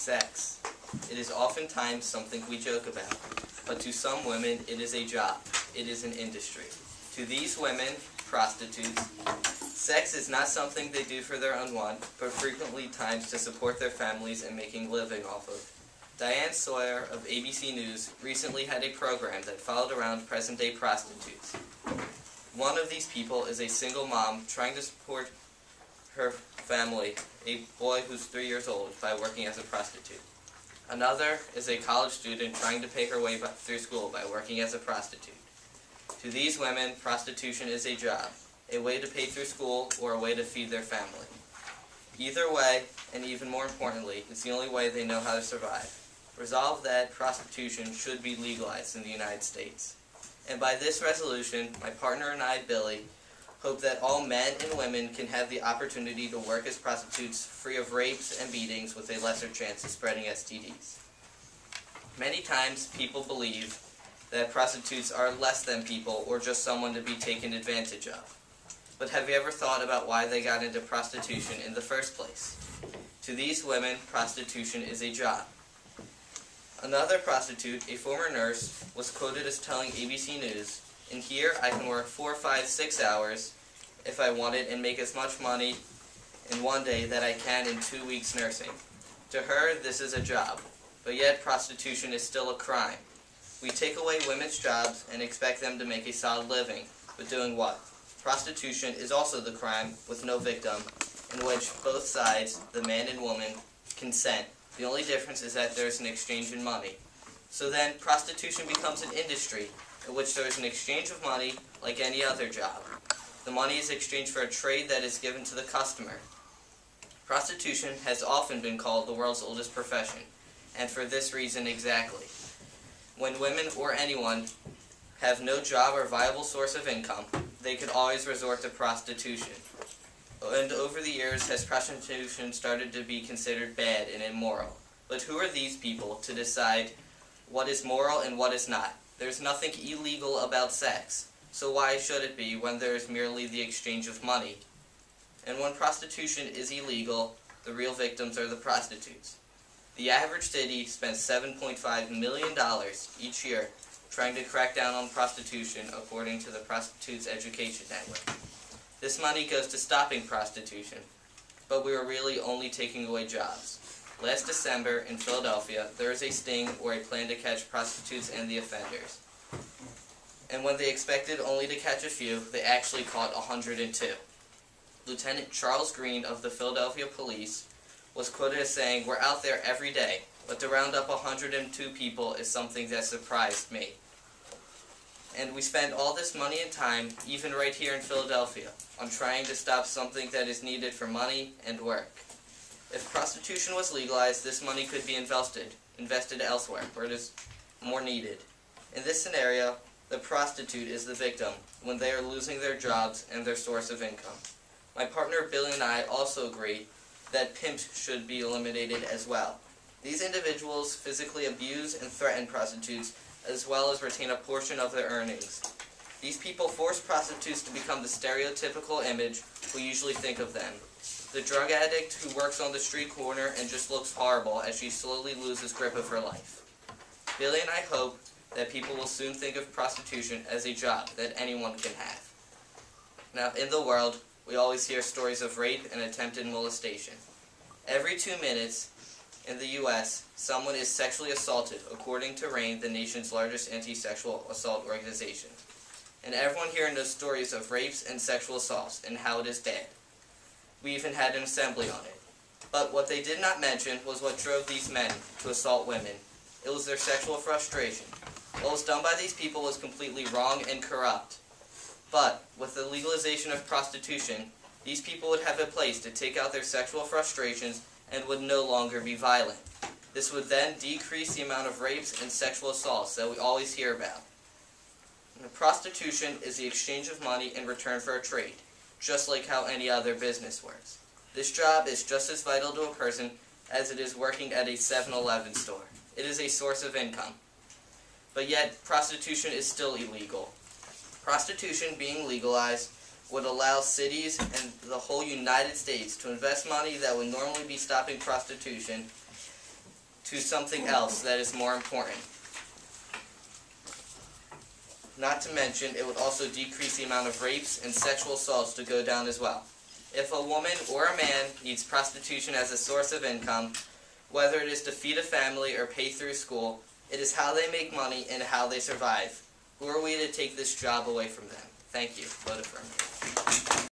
sex. It is oftentimes something we joke about, but to some women it is a job. It is an industry. To these women, prostitutes, sex is not something they do for their own want, but frequently times to support their families and making a living off of. Diane Sawyer of ABC News recently had a program that followed around present-day prostitutes. One of these people is a single mom trying to support her family, a boy who's 3 years old, by working as a prostitute. Another is a college student trying to pay her way through school by working as a prostitute. To these women, prostitution is a job, a way to pay through school, or a way to feed their family. Either way, and even more importantly, it's the only way they know how to survive. Resolve that prostitution should be legalized in the United States. And by this resolution, my partner and I, Billy, hope that all men and women can have the opportunity to work as prostitutes free of rapes and beatings with a lesser chance of spreading STDs. Many times people believe that prostitutes are less than people or just someone to be taken advantage of. But have you ever thought about why they got into prostitution in the first place? To these women, prostitution is a job. Another prostitute, a former nurse, was quoted as telling ABC News, "In here I can work 4, 5, 6 hours if I wanted and make as much money in one day that I can in 2 weeks nursing." To her, this is a job, but yet prostitution is still a crime. We take away women's jobs and expect them to make a solid living, but doing what? Prostitution is also the crime with no victim, in which both sides, the man and woman, consent. The only difference is that there is an exchange in money. So then, prostitution becomes an industry in which there is an exchange of money like any other job. The money is exchanged for a trade that is given to the customer. Prostitution has often been called the world's oldest profession, and for this reason exactly. When women or anyone have no job or viable source of income, they could always resort to prostitution. And over the years has prostitution started to be considered bad and immoral. But who are these people to decide what is moral and what is not? There's nothing illegal about sex, so why should it be when there is merely the exchange of money? And when prostitution is illegal, the real victims are the prostitutes. The average city spends $7.5 million each year trying to crack down on prostitution according to the Prostitutes Education Network. This money goes to stopping prostitution, but we are really only taking away jobs. Last December in Philadelphia, there was a sting or a plan to catch prostitutes and the offenders. And when they expected only to catch a few, they actually caught 102. Lieutenant Charles Green of the Philadelphia Police was quoted as saying, "We're out there every day, but to round up 102 people is something that surprised me." And we spend all this money and time, even right here in Philadelphia, on trying to stop something that is needed for money and work. If prostitution was legalized, this money could be invested elsewhere, where it is more needed. In this scenario, the prostitute is the victim when they are losing their jobs and their source of income. My partner Billy and I also agree that pimps should be eliminated as well. These individuals physically abuse and threaten prostitutes, as well as retain a portion of their earnings. These people force prostitutes to become the stereotypical image we usually think of them. The drug addict who works on the street corner and just looks horrible as she slowly loses grip of her life. Billy and I hope that people will soon think of prostitution as a job that anyone can have. Now, in the world, we always hear stories of rape and attempted molestation. Every 2 minutes, in the U.S., someone is sexually assaulted, according to RAINN, the nation's largest anti-sexual assault organization. And everyone here knows stories of rapes and sexual assaults and how it is bad. We even had an assembly on it. But what they did not mention was what drove these men to assault women. It was their sexual frustration. What was done by these people was completely wrong and corrupt. But with the legalization of prostitution, these people would have a place to take out their sexual frustrations and would no longer be violent. This would then decrease the amount of rapes and sexual assaults that we always hear about. Now, prostitution is the exchange of money in return for a trade, just like how any other business works. This job is just as vital to a person as it is working at a 7-Eleven store. It is a source of income. But yet, prostitution is still illegal. Prostitution being legalized would allow cities and the whole United States to invest money that would normally be stopping prostitution to something else that is more important. Not to mention, it would also decrease the amount of rapes and sexual assaults to go down as well. If a woman or a man needs prostitution as a source of income, whether it is to feed a family or pay through school, it is how they make money and how they survive. Who are we to take this job away from them? Thank you. Vote affirmative.